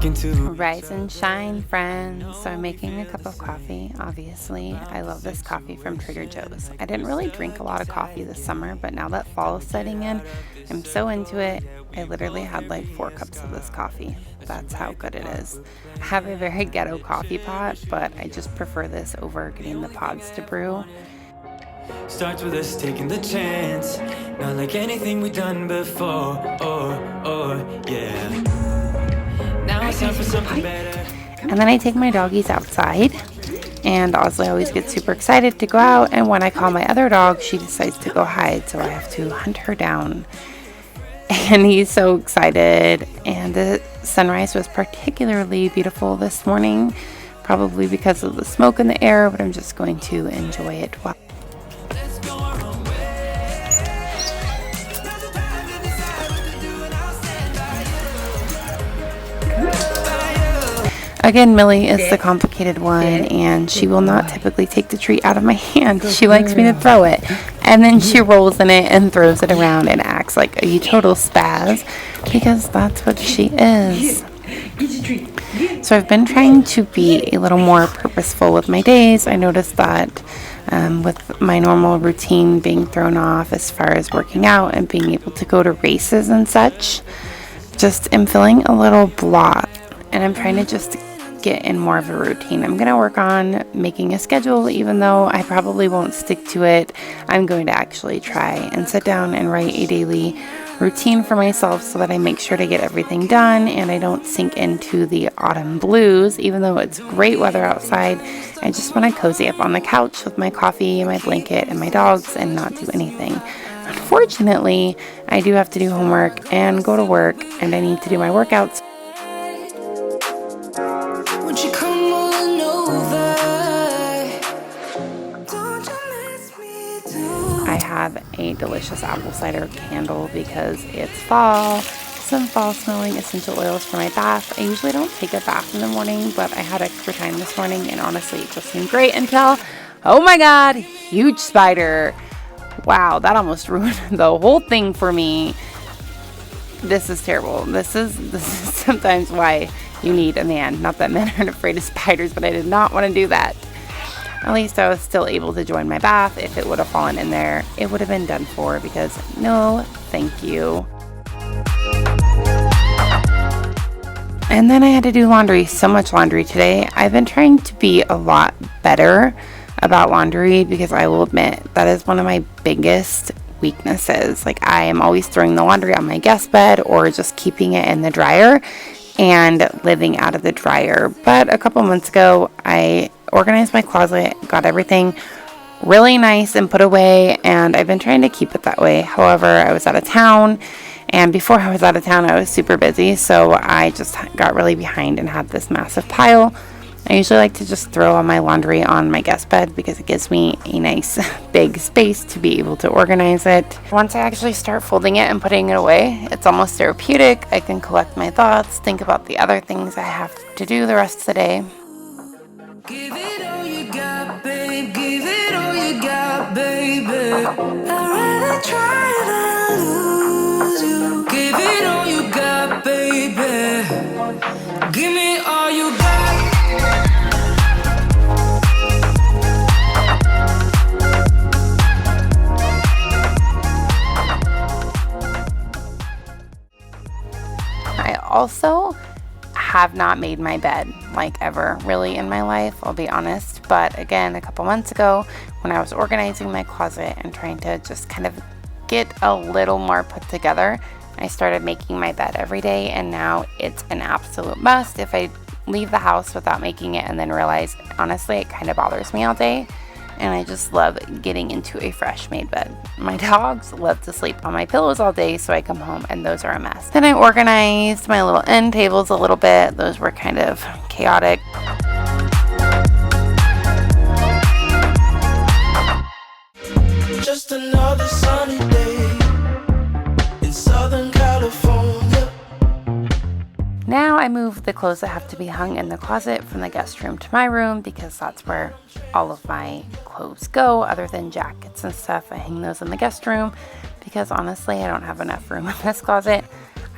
talking to. Rise and shine, friends. So I'm making a cup of coffee, obviously. I love this coffee from Trader Joe's. I didn't really drink a lot of coffee this summer, but now that fall is setting in, I'm so into it. I literally had like 4 cups of this coffee. That's how good it is. I have a very ghetto coffee pot, but I just prefer this over getting the pods to brew. Starts with us taking the chance, not like anything we've done before. Yeah. Now it's time for something better. And then I take my doggies outside, and Osley always gets super excited to go out, and when I call my other dog, she decides to go hide, so I have to hunt her down. And he's so excited, and the sunrise was particularly beautiful this morning, probably because of the smoke in the air, but I'm just going to enjoy it while Again, Millie is the complicated one, and she will not typically take the treat out of my hand. She likes me to throw it, and then she rolls in it and throws it around and acts like a total spaz, because that's what she is. So I've been trying to be a little more purposeful with my days. I noticed that with my normal routine being thrown off as far as working out and being able to go to races and such, just am feeling a little blah, and I'm trying to just get in more of a routine. I'm going to work on making a schedule, even though I probably won't stick to it. I'm going to actually try and sit down and write a daily routine for myself so that I make sure to get everything done and I don't sink into the autumn blues. Even though it's great weather outside, I just want to cozy up on the couch with my coffee, my blanket, and my dogs and not do anything. Unfortunately, I do have to do homework and go to work, and I need to do my workouts. I have a delicious apple cider candle because it's fall. Some fall smelling essential oils for my bath. I usually don't take a bath in the morning, but I had extra time this morning, and honestly it just seemed great until, oh my god, huge spider. Wow, that almost ruined the whole thing for me. This is terrible. This is sometimes why you need a man. Not that men aren't afraid of spiders, but I did not want to do that. At least I was still able to join my bath. If it would have fallen in there, it would have been done for, because no, thank you. And then I had to do laundry. So much laundry today. I've been trying to be a lot better about laundry, because I will admit that is one of my biggest weaknesses. Like, I am always throwing the laundry on my guest bed or just keeping it in the dryer and living out of the dryer. But a couple months ago, I organized my closet, got everything really nice and put away, and I've been trying to keep it that way. However, I was out of town, and before I was out of town, I was super busy, so I just got really behind and had this massive pile. I usually like to just throw all my laundry on my guest bed because it gives me a nice big space to be able to organize it. Once I actually start folding it and putting it away, it's almost therapeutic. I can collect my thoughts, think about the other things I have to do the rest of the day. Give it all you got, babe. Give it all you got, baby. I'd rather try than lose you. Give it all you got, baby. Give me all you got. I also have not made my bed, like, ever really in my life, I'll be honest. But again, a couple months ago, when I was organizing my closet and trying to just kind of get a little more put together, I started making my bed every day, and now it's an absolute must. If I leave the house without making it and then realize, honestly, it kind of bothers me all day, and I just love getting into a fresh made bed. My dogs love to sleep on my pillows all day, so I come home and those are a mess. Then I organized my little end tables a little bit. Those were kind of chaotic. Just another sunny day in Southern California. Now I move the clothes that have to be hung in the closet from the guest room to my room, because that's where all of my clothes go, other than jackets and stuff. I hang those in the guest room because honestly I don't have enough room in this closet.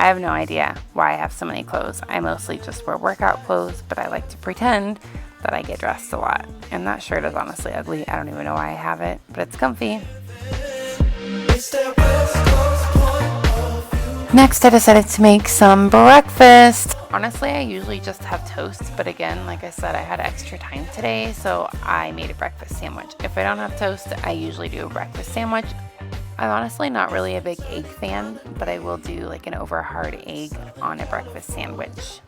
I have no idea why I have so many clothes. I mostly just wear workout clothes, but I like to pretend that I get dressed a lot. And that shirt is honestly ugly. I don't even know why I have it, but it's comfy. Next, I decided to make some breakfast. Honestly, I usually just have toast, but again, like I said, I had extra time today, so I made a breakfast sandwich. If I don't have toast, I usually do a breakfast sandwich. I'm honestly not really a big egg fan, but I will do like an over hard egg on a breakfast sandwich.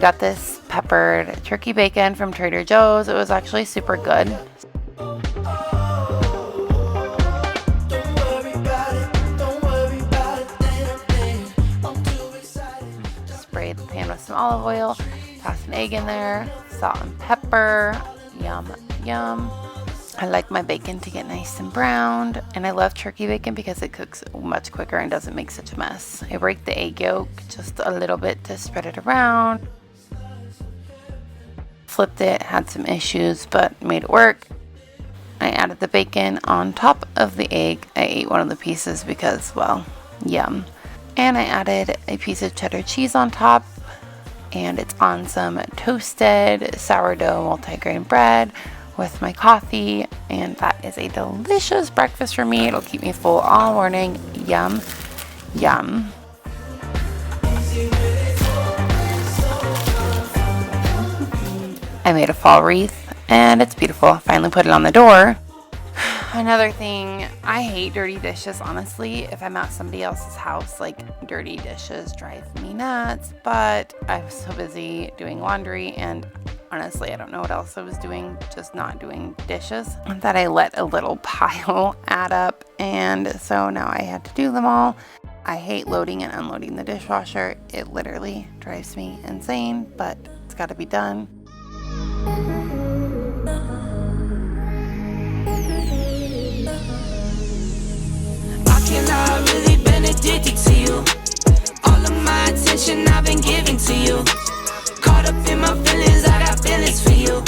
Got this peppered turkey bacon from Trader Joe's. It was actually super good. Sprayed the pan with some olive oil, tossed an egg in there, salt and pepper. Yum, yum. I like my bacon to get nice and browned, and I love turkey bacon because it cooks much quicker and doesn't make such a mess. I break the egg yolk just a little bit to spread it around. Flipped it, had some issues, but made it work. I added the bacon on top of the egg. I ate one of the pieces because, well, yum. And I added a piece of cheddar cheese on top, and it's on some toasted sourdough multigrain bread with my coffee, and that is a delicious breakfast for me. It'll keep me full all morning. Yum, yum. I made a fall wreath, and it's beautiful. Finally put it on the door. Another thing, I hate dirty dishes, honestly. If I'm at somebody else's house, like, dirty dishes drive me nuts, but I was so busy doing laundry, and honestly, I don't know what else I was doing, just not doing dishes, that I let a little pile add up, and so now I had to do them all. I hate loading and unloading the dishwasher. It literally drives me insane, but it's got to be done. I've really been addicted to you. All of my attention I've been giving to you. Caught up in my feelings, I got feelings for you.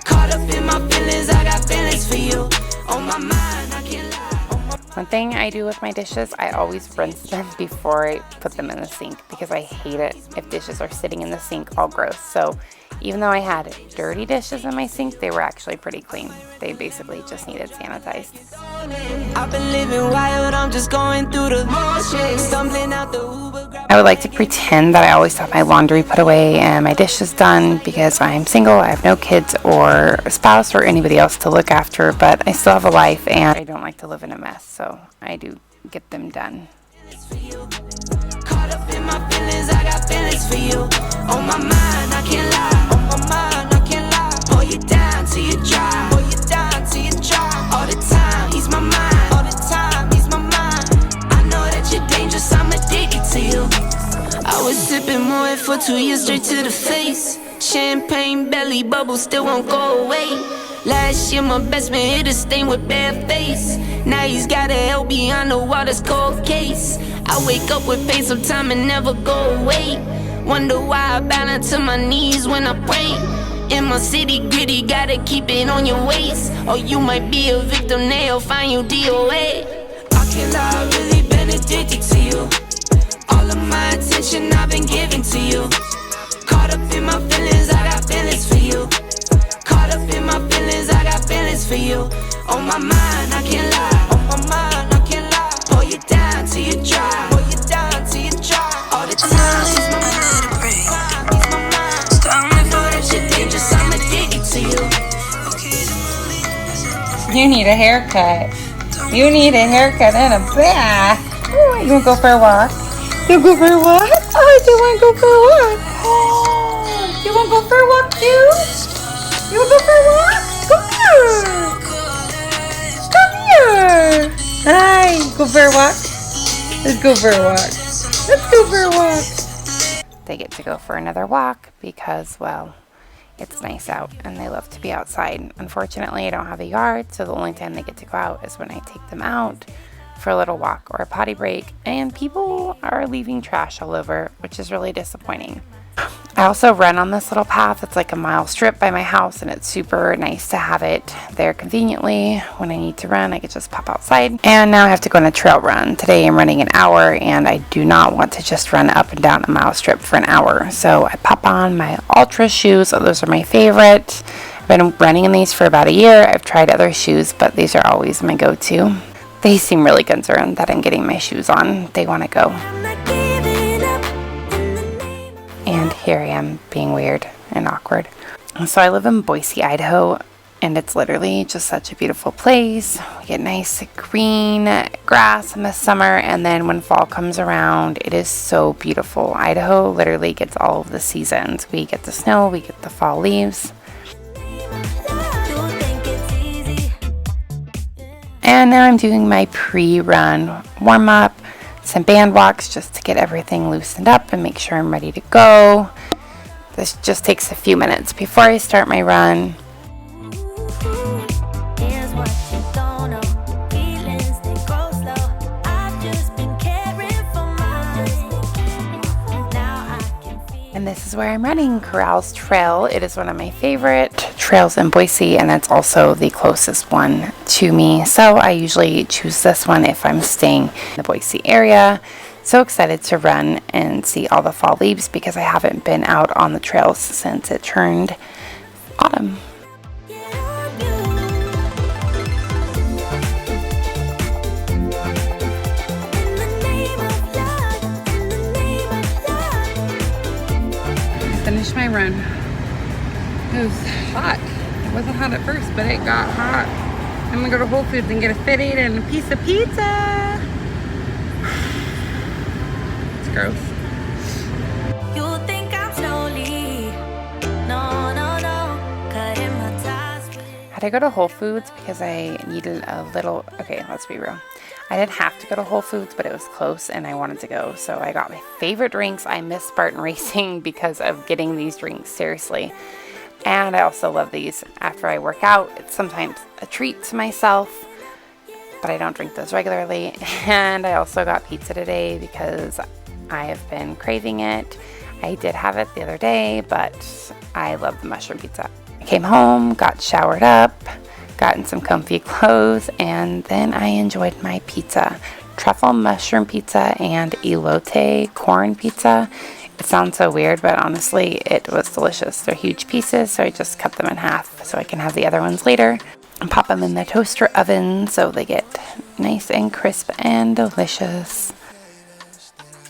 Caught up in my feelings, I got feelings for you. On my mind, I can't lie. One thing I do with my dishes, I always rinse them before I put them in the sink because I hate it if dishes are sitting in the sink all gross. So even though I had dirty dishes in my sink, they were actually pretty clean. They basically just needed sanitized. I've been living wild, I'm just going through the motions. Stumbling out the Uber. I would like to pretend that I always have my laundry put away and my dishes done because I'm single, I have no kids or a spouse or anybody else to look after, but I still have a life and I don't like to live in a mess, so I do get them done. Caught up in my feelings, I got feelings for you. On my mind, I can't lie. On my mind, I can't lie. Pull you down till you dry. Pull you down till you dry. All the time, ease my mind. All the time, ease my mind. I know that you're dangerous, I'm addicted to you. I was sipping more for 2 years straight to the face. Champagne belly bubbles still won't go away. Last year my best man hit a stain with bad face. Now he's got a L behind the water's cold case. I wake up with pain sometime and never go away. Wonder why I bow down to my knees when I pray. In my city gritty, gotta keep it on your waist. Or you might be a victim, they'll find you DOA. I can't lie, I've really been addicted to you. All of my attention I've been giving to you. Caught up in my feelings, I got feelings for you. Caught up in my feelings, I got feelings for you. On my mind, I can't lie. On my mind, I can't lie. Pull you down till you dry. Pull you down till you dry. All the time, it's my mind. It's my mind. Stop me for that shit dangerous, I'm addicted to you. You need a haircut. You need a haircut and a bath. Oh, you wanna go for a walk? You go for a walk? Oh, you wanna go for a walk? Oh, you wanna go for a walk too? You wanna go for a walk? Come here. Come here. Hi, go for a walk. Let's go for a walk. Let's go for a walk. They get to go for another walk because, well, it's nice out and they love to be outside. Unfortunately, I don't have a yard, so the only time they get to go out is when I take them out for a little walk or a potty break, and people are leaving trash all over, which is really disappointing. I also run on this little path. It's like a mile strip by my house, and it's super nice to have it there conveniently. When I need to run, I could just pop outside. And now I have to go on a trail run. Today I'm running an hour, and I do not want to just run up and down a mile strip for an hour. So I pop on my Ultra shoes. Those are my favorite. I've been running in these for about a year. I've tried other shoes, but these are always my go-to. They seem really concerned that I'm getting my shoes on. They want to go. And here I am being weird and awkward. So I live in Boise, Idaho, and it's literally just such a beautiful place. We get nice green grass in the summer, and then when fall comes around, it is so beautiful. Idaho literally gets all of the seasons. We get the snow, we get the fall leaves. And now I'm doing my pre-run warm-up. Some band walks just to get everything loosened up and make sure I'm ready to go. This just takes a few minutes before I start my run. And this is where I'm running, Corrals Trail. It is one of my favorite trails in Boise, and it's also the closest one to me. So I usually choose this one if I'm staying in the Boise area. So excited to run and see all the fall leaves because I haven't been out on the trails since it turned autumn. Finished my run. It was hot. It wasn't hot at first, but it got hot. I'm gonna go to Whole Foods and get a Fit 8 and a piece of pizza. It's gross. You think I'm slowly? No, no, no. Cutting my ties with. Had I go to Whole Foods because I needed a little, okay, let's be real. I didn't have to go to Whole Foods, but it was close and I wanted to go. So I got my favorite drinks. I miss Spartan Racing because of getting these drinks, seriously. And I also love these after I work out. It's sometimes a treat to myself, but I don't drink those regularly. And I also got pizza today because I have been craving it. I did have it the other day, but I love the mushroom pizza. I came home, got showered up, got in some comfy clothes, and then I enjoyed my pizza. Truffle mushroom pizza and elote corn pizza. It sounds so weird, but honestly, it was delicious. They're huge pieces, so I just cut them in half so I can have the other ones later. And pop them in the toaster oven so they get nice and crisp and delicious.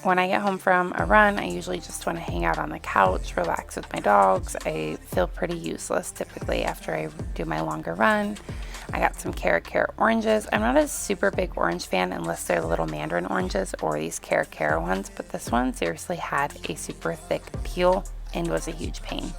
When I get home from a run, I usually just want to hang out on the couch, relax with my dogs. I feel pretty useless typically after I do my longer run. I got some carrot oranges. I'm not a super big orange fan unless they're the little mandarin oranges or these carrot ones, but this one seriously had a super thick peel and was a huge pain.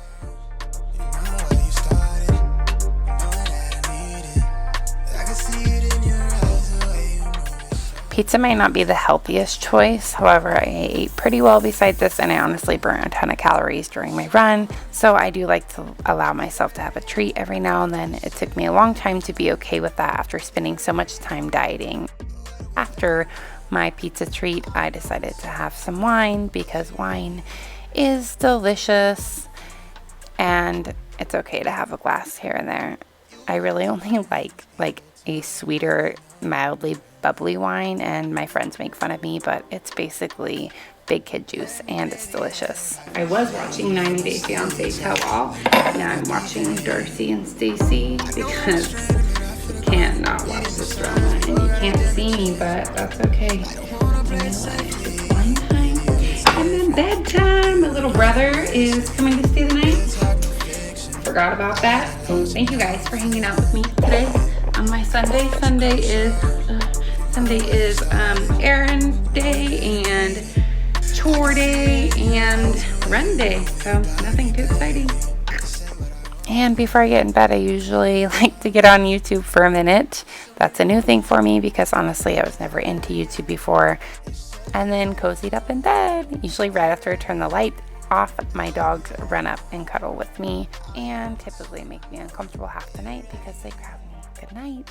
Pizza might not be the healthiest choice, however, I ate pretty well besides this, and I honestly burnt a ton of calories during my run, so I do like to allow myself to have a treat every now and then. It took me a long time to be okay with that after spending so much time dieting. After my pizza treat, I decided to have some wine because wine is delicious, and it's okay to have a glass here and there. I really only like a sweeter, mildly bubbly wine, and my friends make fun of me, but it's basically big kid juice and it's delicious. I was watching 90 Day Fiancé Tell All. Now I'm watching Darcy and Stacy because you can't not watch this drama, and you can't see me, but that's okay. It's wine time and then bedtime. My little brother is coming to stay the night. Forgot about that. So thank you guys for hanging out with me today on my Sunday. Sunday is errand day and chore day and run day, so nothing too exciting. And before I get in bed, I usually like to get on YouTube for a minute. That's a new thing for me because honestly I was never into YouTube before. And then cozied up in bed. Usually right after I turn the light off, my dogs run up and cuddle with me and typically make me uncomfortable half the night because they grab me. Good night.